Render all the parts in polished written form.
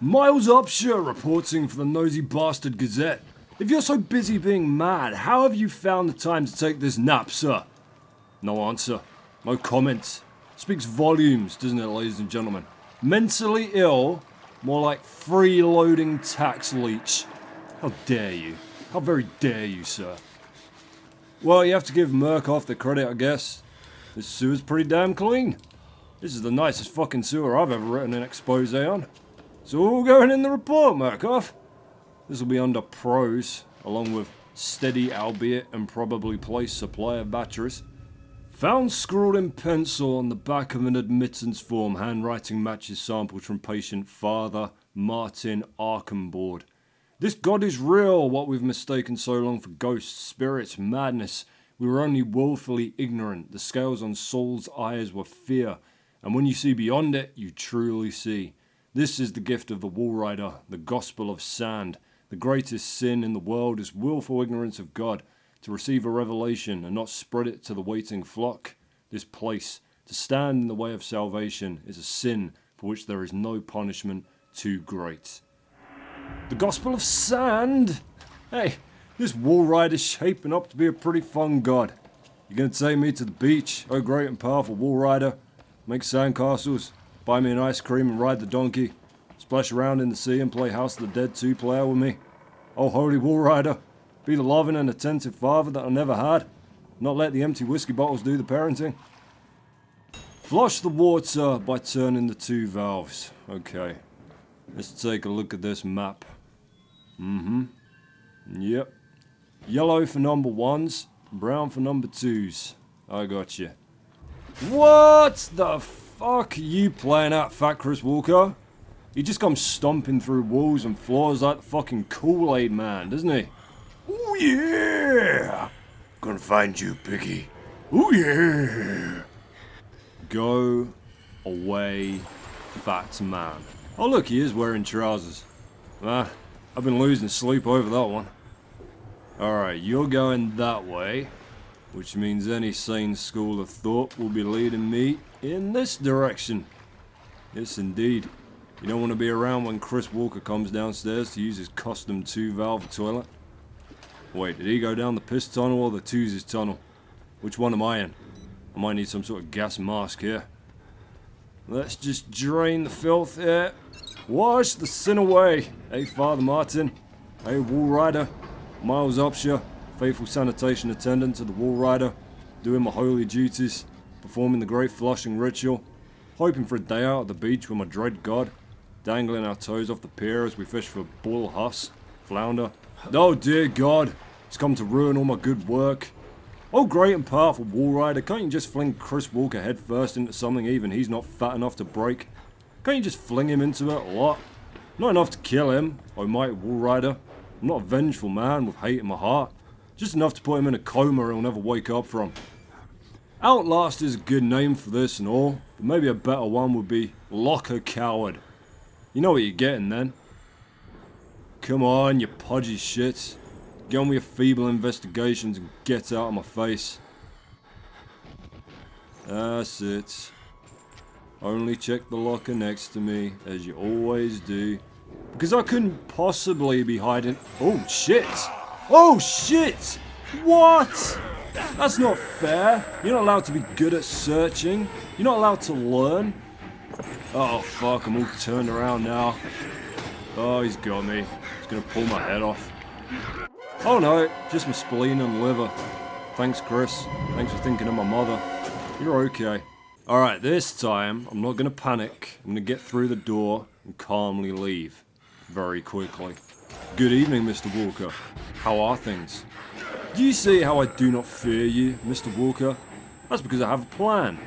Miles Upshur reporting for the Nosy Bastard Gazette. If you're so busy being mad, how have you found the time to take this nap, sir? No answer. No comments. Speaks volumes, doesn't it, ladies and gentlemen? Mentally ill, more like freeloading tax leech. How dare you? How very dare you, sir? Well, you have to give Murkoff the credit, I guess. This sewer's pretty damn clean. This is the nicest fucking sewer I've ever written an expose on. It's all going in the report, Murkoff. This will be under pros, along with steady, albeit and probably placed supply of batteries. Found scrawled in pencil on the back of an admittance form, handwriting matches samples from patient Father Martin Arkenboard. This God is real, what we've mistaken so long for ghosts, spirits, madness. We were only woefully ignorant. The scales on Saul's eyes were fear, and when you see beyond it, you truly see. This is the gift of the Walrider, the gospel of sand. The greatest sin in the world is willful ignorance of God, to receive a revelation and not spread it to the waiting flock. This place, to stand in the way of salvation, is a sin for which there is no punishment too great. The gospel of sand? Hey, this Walrider's shaping up to be a pretty fun god. You gonna take me to the beach, oh great and powerful Walrider? Make sandcastles, buy me an ice cream and ride the donkey, splash around in the sea and play House of the Dead 2-player with me? Oh holy Walrider, be the loving and attentive father that I never had, not let the empty whiskey bottles do the parenting. Flush the water by turning the 2 valves. Okay, let's take a look at this map. Yep. Yellow for number 1s, brown for number 2s. I got you. What the fuck are you playing at, Fat Chris Walker? He just comes stomping through walls and floors like the fucking Kool-Aid man, doesn't he? Oh yeah! Gonna find you, piggy. Oh yeah! Go away, fat man. Oh look, he is wearing trousers. Ah, I've been losing sleep over that one. Alright, you're going that way, which means any sane school of thought will be leading me in this direction. Yes indeed. You don't want to be around when Chris Walker comes downstairs to use his custom 2-valve toilet. Wait, did he go down the piss tunnel or the Twosies tunnel? Which one am I in? I might need some sort of gas mask here. Let's just drain the filth here. Wash the sin away. Hey, Father Martin. Hey, Walrider. Miles Upshur, faithful sanitation attendant to the Walrider. Doing my holy duties. Performing the great flushing ritual. Hoping for a day out at the beach with my dread god. Dangling our toes off the pier as we fish for bull, huss, flounder. Oh dear God, it's come to ruin all my good work. Oh great and powerful Walrider, can't you just fling Chris Walker head first into something even he's not fat enough to break? Can't you just fling him into it a lot? Not enough to kill him, oh mighty Walrider. I'm not a vengeful man with hate in my heart. Just enough to put him in a coma he'll never wake up from. Outlast is a good name for this and all, but maybe a better one would be Locker Coward. You know what you're getting then. Come on, you pudgy shit. Get on with your feeble investigations and get out of my face. That's it. Only check the locker next to me, as you always do. Because I couldn't possibly be hiding... Oh shit! Oh shit! What? That's not fair. You're not allowed to be good at searching. You're not allowed to learn. Oh fuck, I'm all turned around now. Oh, he's got me. He's gonna pull my head off. Oh no, just my spleen and liver. Thanks, Chris. Thanks for thinking of my mother. You're okay. Alright, this time, I'm not gonna panic. I'm gonna get through the door and calmly leave. Very quickly. Good evening, Mr. Walker. How are things? Do you see how I do not fear you, Mr. Walker? That's because I have a plan.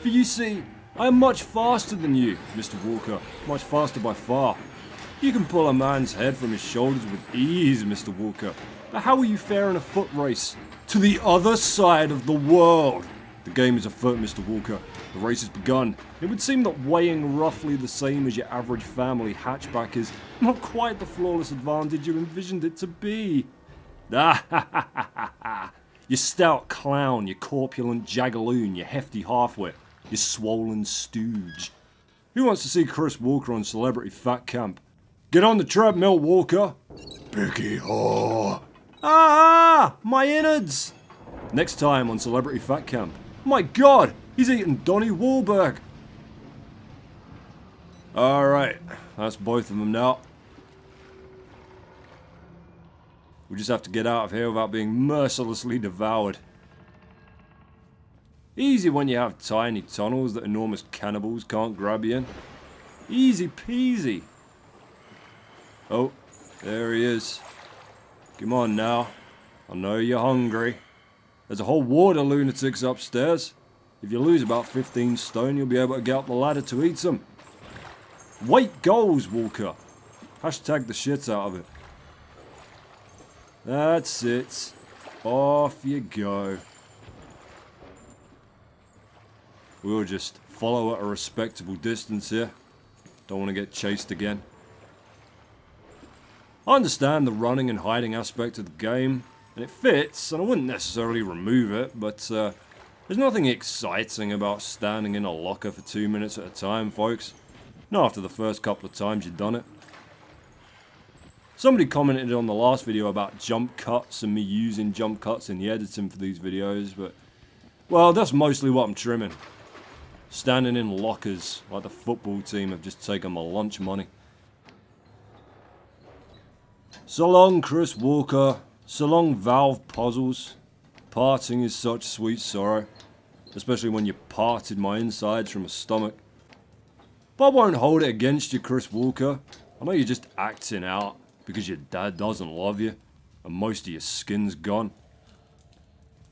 For you see, I am much faster than you, Mr. Walker. Much faster by far. You can pull a man's head from his shoulders with ease, Mr. Walker. But how will you fare in a foot race? To the other side of the world! The game is afoot, Mr. Walker. The race has begun. It would seem that weighing roughly the same as your average family hatchback is not quite the flawless advantage you envisioned it to be. Ah ha ha ha ha ha! You stout clown, you corpulent jagaloon, you hefty halfwit, you swollen stooge. Who wants to see Chris Walker on Celebrity Fat Camp? Get on the treadmill, Walker. Biggie haw. Ah, my innards. Next time on Celebrity Fat Camp. My God, he's eating Donnie Wahlberg. Alright, that's both of them now. We just have to get out of here without being mercilessly devoured. Easy when you have tiny tunnels that enormous cannibals can't grab you in. Easy peasy. Oh, there he is. Come on now. I know you're hungry. There's a whole ward of lunatics upstairs. If you lose about 15 stone, you'll be able to get up the ladder to eat some. Weight goals, Walker. Hashtag the shit out of it. That's it. Off you go. We'll just follow at a respectable distance here. Don't want to get chased again. I understand the running and hiding aspect of the game, and it fits, and I wouldn't necessarily remove it, but there's nothing exciting about standing in a locker for 2 minutes at a time, folks. Not after the first couple of times you've done it. Somebody commented on the last video about jump cuts and me using jump cuts in the editing for these videos, but well, that's mostly what I'm trimming. Standing in lockers like the football team have just taken my lunch money. So long, Chris Walker. So long, Valve Puzzles. Parting is such sweet sorrow, especially when you parted my insides from a stomach. But I won't hold it against you, Chris Walker. I know you're just acting out because your dad doesn't love you and most of your skin's gone.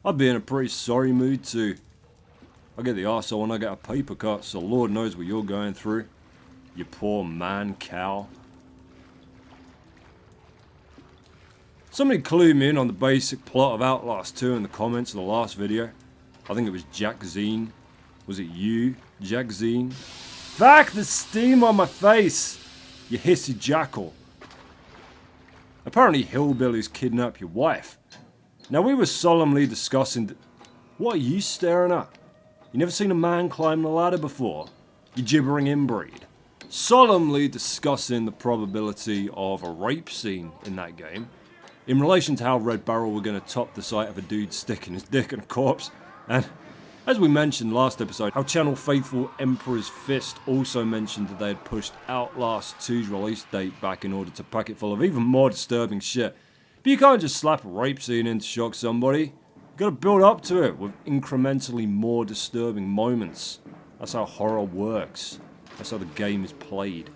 I'd be in a pretty sorry mood too. I get the arsehole when I get a paper cut, so Lord knows what you're going through. You poor man cow. Somebody clued me in on the basic plot of Outlast 2 in the comments of the last video. I think it was Jack Zine. Was it you, Jack Zine? Fuck the steam on my face, you hissy jackal. Apparently hillbillies kidnap your wife. Now we were solemnly discussing... What are you staring at? You never seen a man climb the ladder before? You gibbering inbreed. Solemnly discussing the probability of a rape scene in that game. In relation to how Red Barrel were going to top the sight of a dude sticking his dick in a corpse. And as we mentioned last episode, how channel faithful Emperor's Fist also mentioned that they had pushed Outlast 2's release date back in order to pack it full of even more disturbing shit. But you can't just slap a rape scene in to shock somebody. You gotta build up to it with incrementally more disturbing moments. That's how horror works. That's how the game is played.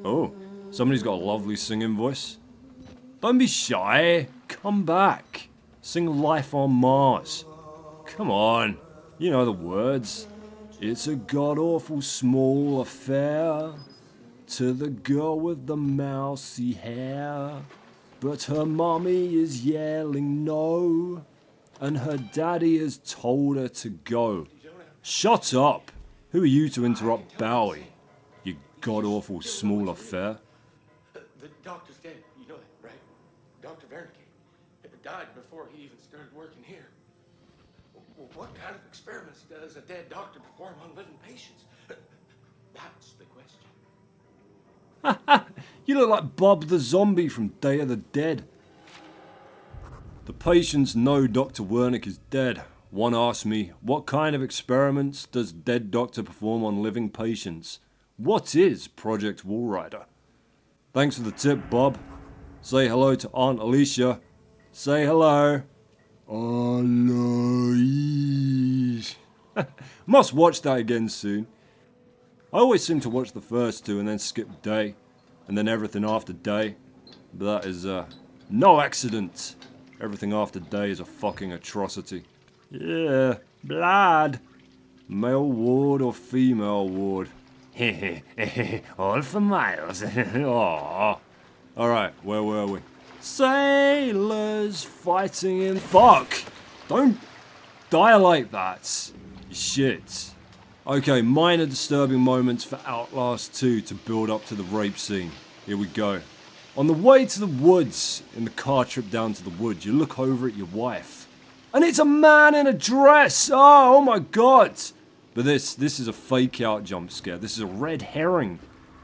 Oh, somebody's got a lovely singing voice. Don't be shy. Come back. Sing Life on Mars. Come on. You know the words. It's a god-awful small affair to the girl with the mousy hair. But her mommy is yelling no, and her daddy has told her to go. Shut up. Who are you to interrupt Bowie, you god-awful small affair? The doctor's dead, you know that, right? Dr. Wernicke died before he even started working here. What kind of experiments does a dead doctor perform on living patients? That's the question. You look like Bob the Zombie from Day of the Dead. The patients know Dr. Wernicke is dead. One asked me, what kind of experiments does dead doctor perform on living patients? What is Project Wallrider? Thanks for the tip, Bob. Say hello to Aunt Alicia. Say hello. Alicia. Must watch that again soon. I always seem to watch the first two and then skip day. And then everything after day. But that is no accident. Everything after day is a fucking atrocity. Yeah, blood. Male ward or female ward? All for miles. Aww. Alright, where were we? Sailors fighting in... Fuck! Don't die like that. Shit. Okay, minor disturbing moments for Outlast 2 to build up to the rape scene. Here we go. On the way to the woods, in the car trip down to the woods, you look over at your wife. And it's a man in a dress! Oh my god! But this is a fake out jump scare. This is a red herring.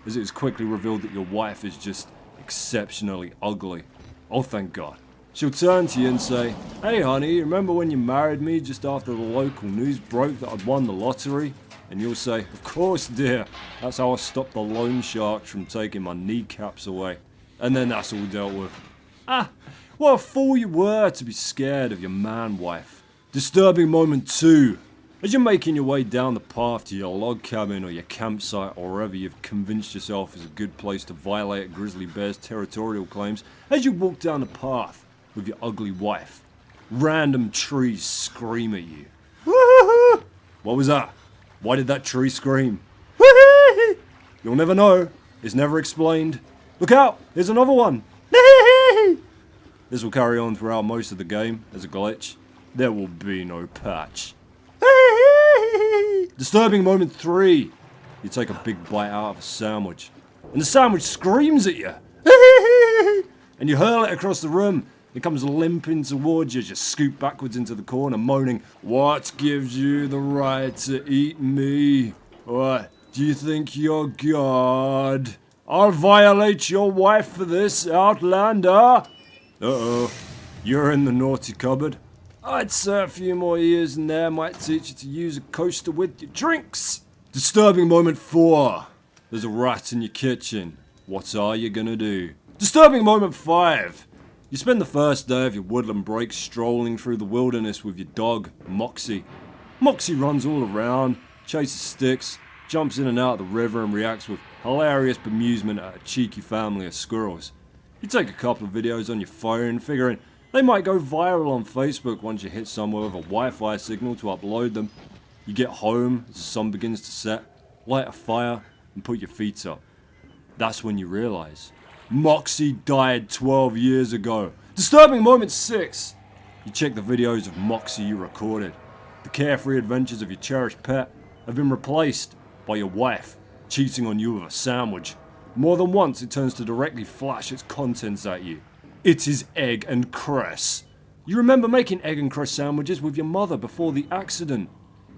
as it is quickly revealed that your wife is just exceptionally ugly. Oh, thank God. She'll turn to you and say, "Hey honey, remember when you married me just after the local news broke that I'd won the lottery?" And you'll say, "Of course, dear. That's how I stopped the loan sharks from taking my kneecaps away." And then that's all dealt with. Ah, what a fool you were to be scared of your man wife. Disturbing moment 2. As you're making your way down the path to your log cabin or your campsite or wherever you've convinced yourself is a good place to violate a grizzly bear's territorial claims, as you walk down the path with your ugly wife, random trees scream at you. Woo-hoo-hoo! What was that? Why did that tree scream? Woo-hoo-hoo! You'll never know. It's never explained. Look out! Here's another one. This will carry on throughout most of the game as a glitch. There will be no patch. Disturbing moment 3. You take a big bite out of a sandwich, and the sandwich screams at you. And you hurl it across the room. It comes limping towards you as you scoot backwards into the corner, moaning, "What gives you the right to eat me? What, do you think you're God? I'll violate your wife for this, Outlander." Uh-oh, you're in the naughty cupboard. I'd say a few more years in there might teach you to use a coaster with your drinks. Disturbing moment 4. There's a rat in your kitchen. What are you gonna do? Disturbing moment 5. You spend the first day of your woodland break strolling through the wilderness with your dog, Moxie. Moxie runs all around, chases sticks, jumps in and out of the river and reacts with hilarious bemusement at a cheeky family of squirrels. You take a couple of videos on your phone, figuring they might go viral on Facebook once you hit somewhere with a Wi-Fi signal to upload them. You get home as the sun begins to set, light a fire, and put your feet up. That's when you realise Moxie died 12 years ago. Disturbing moment 6. You check the videos of Moxie you recorded. The carefree adventures of your cherished pet have been replaced by your wife cheating on you with a sandwich. More than once it turns to directly flash its contents at you. It is egg and cress. You remember making egg and cress sandwiches with your mother before the accident,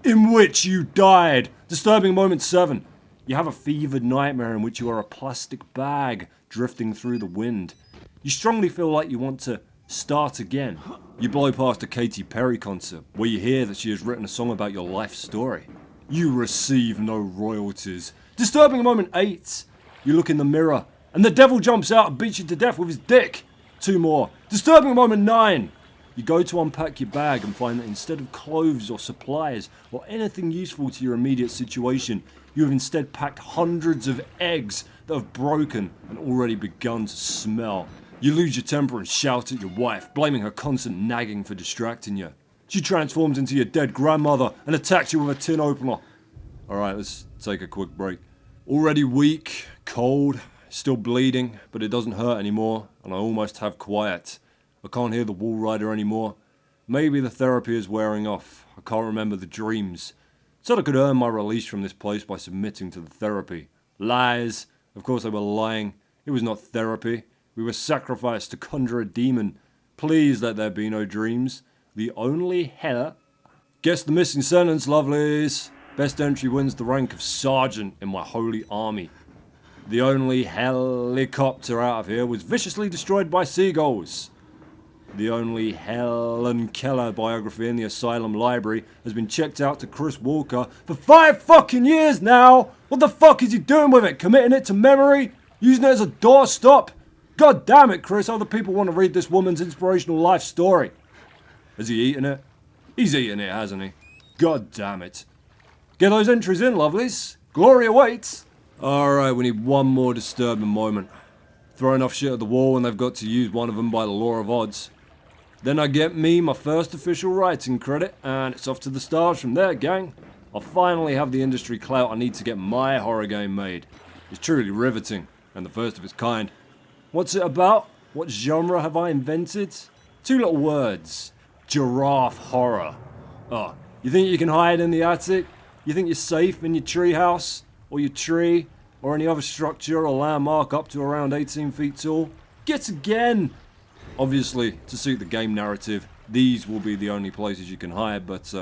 in which you died. Disturbing moment 7. You have a fevered nightmare in which you are a plastic bag drifting through the wind. You strongly feel like you want to start again. You blow past a Katy Perry concert where you hear that she has written a song about your life story. You receive no royalties. Disturbing moment 8. You look in the mirror and the devil jumps out and beats you to death with his dick. 2 more. Disturbing moment 9. You go to unpack your bag and find that instead of clothes or supplies or anything useful to your immediate situation, you have instead packed hundreds of eggs that have broken and already begun to smell. You lose your temper and shout at your wife, blaming her constant nagging for distracting you. She transforms into your dead grandmother and attacks you with a tin opener. Alright, let's take a quick break. Already weak, cold, still bleeding, but it doesn't hurt anymore, and I almost have quiet. I can't hear the wall rider anymore. Maybe the therapy is wearing off. I can't remember the dreams. Said I could earn my release from this place by submitting to the therapy. Lies. Of course they were lying. It was not therapy. We were sacrificed to conjure a demon. Please let there be no dreams. The only hell... Guess the missing sentence, lovelies. Best entry wins the rank of sergeant in my holy army. The only helicopter out of here was viciously destroyed by seagulls. The only Helen Keller biography in the Asylum Library has been checked out to Chris Walker for 5 fucking years now! What the fuck is he doing with it? Committing it to memory? Using it as a doorstop? God damn it, Chris, other people want to read this woman's inspirational life story. Has he eaten it? He's eaten it, hasn't he? God damn it. Get those entries in, lovelies. Glory awaits. Alright, we need one more disturbing moment. Throw enough shit at the wall and they've got to use one of them by the law of odds. Then I get me my first official writing credit, and it's off to the stars from there, gang. I'll finally have the industry clout I need to get my horror game made. It's truly riveting, and the first of its kind. What's it about? What genre have I invented? 2 little words. Giraffe horror. Oh, you think you can hide in the attic? You think you're safe in your treehouse? Or your tree? Or any other structure or landmark up to around 18 feet tall? Get again! Obviously, to suit the game narrative, these will be the only places you can hide, but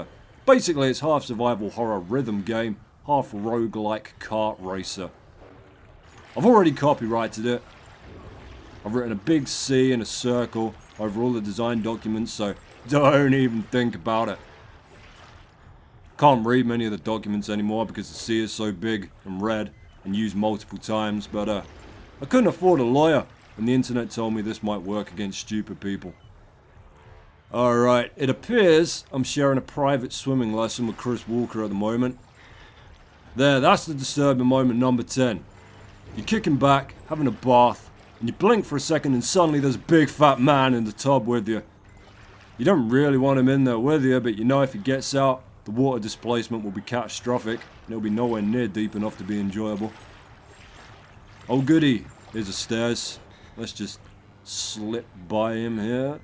basically it's half survival horror rhythm game, half roguelike kart racer. I've already copyrighted it. I've written a big C and a circle over all the design documents, so don't even think about it. Can't read many of the documents anymore because the C is so big and red and used multiple times, but I couldn't afford a lawyer, and the internet told me this might work against stupid people. Alright, it appears I'm sharing a private swimming lesson with Chris Walker at the moment. There, that's the disturbing moment number 10. You're kicking back, having a bath, and you blink for a second and suddenly there's a big fat man in the tub with you. You don't really want him in there with you, but you know if he gets out, the water displacement will be catastrophic, and it'll be nowhere near deep enough to be enjoyable. Oh goody, here's the stairs. Let's just slip by him here.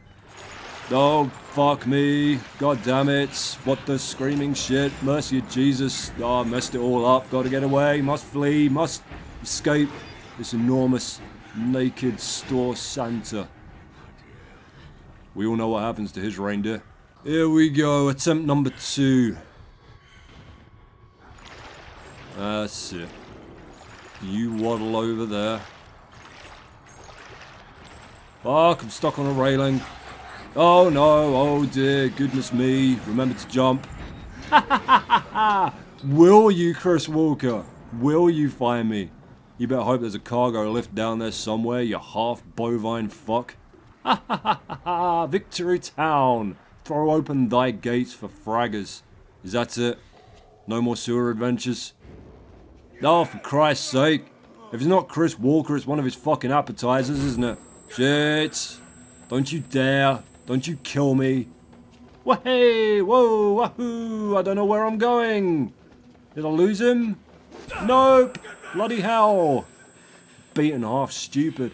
Oh, fuck me. God damn it. What the screaming shit. Mercy of Jesus. Oh, I messed it all up. Gotta get away. Must flee. Must escape this enormous, naked store Santa. We all know what happens to his reindeer. Here we go. Attempt number 2. That's it. You waddle over there. Fuck, I'm stuck on a railing. Oh no, oh dear, goodness me. Remember to jump. Will you, Chris Walker? Will you find me? You better hope there's a cargo lift down there somewhere, you half bovine fuck. Victory Town. Throw open thy gates for fraggers. Is that it? No more sewer adventures? Oh, for Christ's sake. If it's not Chris Walker, it's one of his fucking appetizers, isn't it? Shit. Don't you dare. Don't you kill me. Wahey! Whoa! Wahoo! I don't know where I'm going. Did I lose him? Nope! Bloody hell! Beaten half stupid.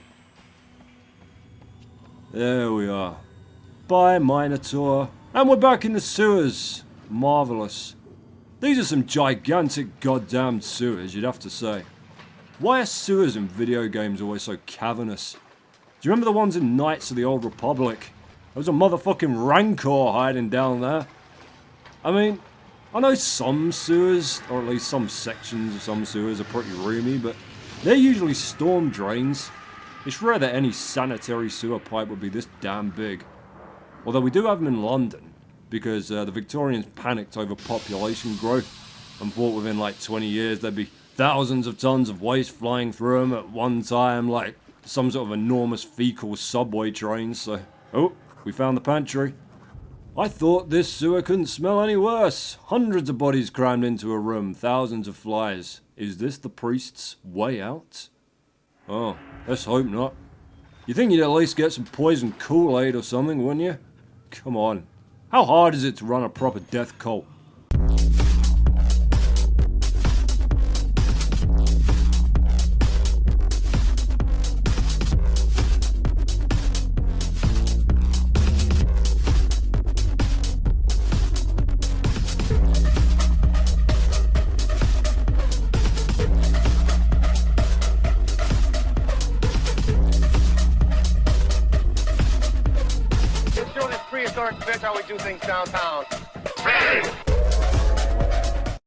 There we are. Bye, Minotaur. And we're back in the sewers. Marvellous. These are some gigantic goddamn sewers, you'd have to say. Why are sewers in video games always so cavernous? Do you remember the ones in Knights of the Old Republic? There was a motherfucking rancor hiding down there. I mean, I know some sewers, or at least some sections of some sewers are pretty roomy, but they're usually storm drains. It's rare that any sanitary sewer pipe would be this damn big. Although we do have them in London, because the Victorians panicked over population growth and thought within like 20 years there'd be thousands of tons of waste flying through them at one time, like some sort of enormous fecal subway train, so... Oh, we found the pantry. I thought this sewer couldn't smell any worse. Hundreds of bodies crammed into a room, thousands of flies. Is this the priest's way out? Oh, let's hope not. You think you'd at least get some poison Kool-Aid or something, wouldn't you? Come on. How hard is it to run a proper death cult? Bitch, how we do things downtown.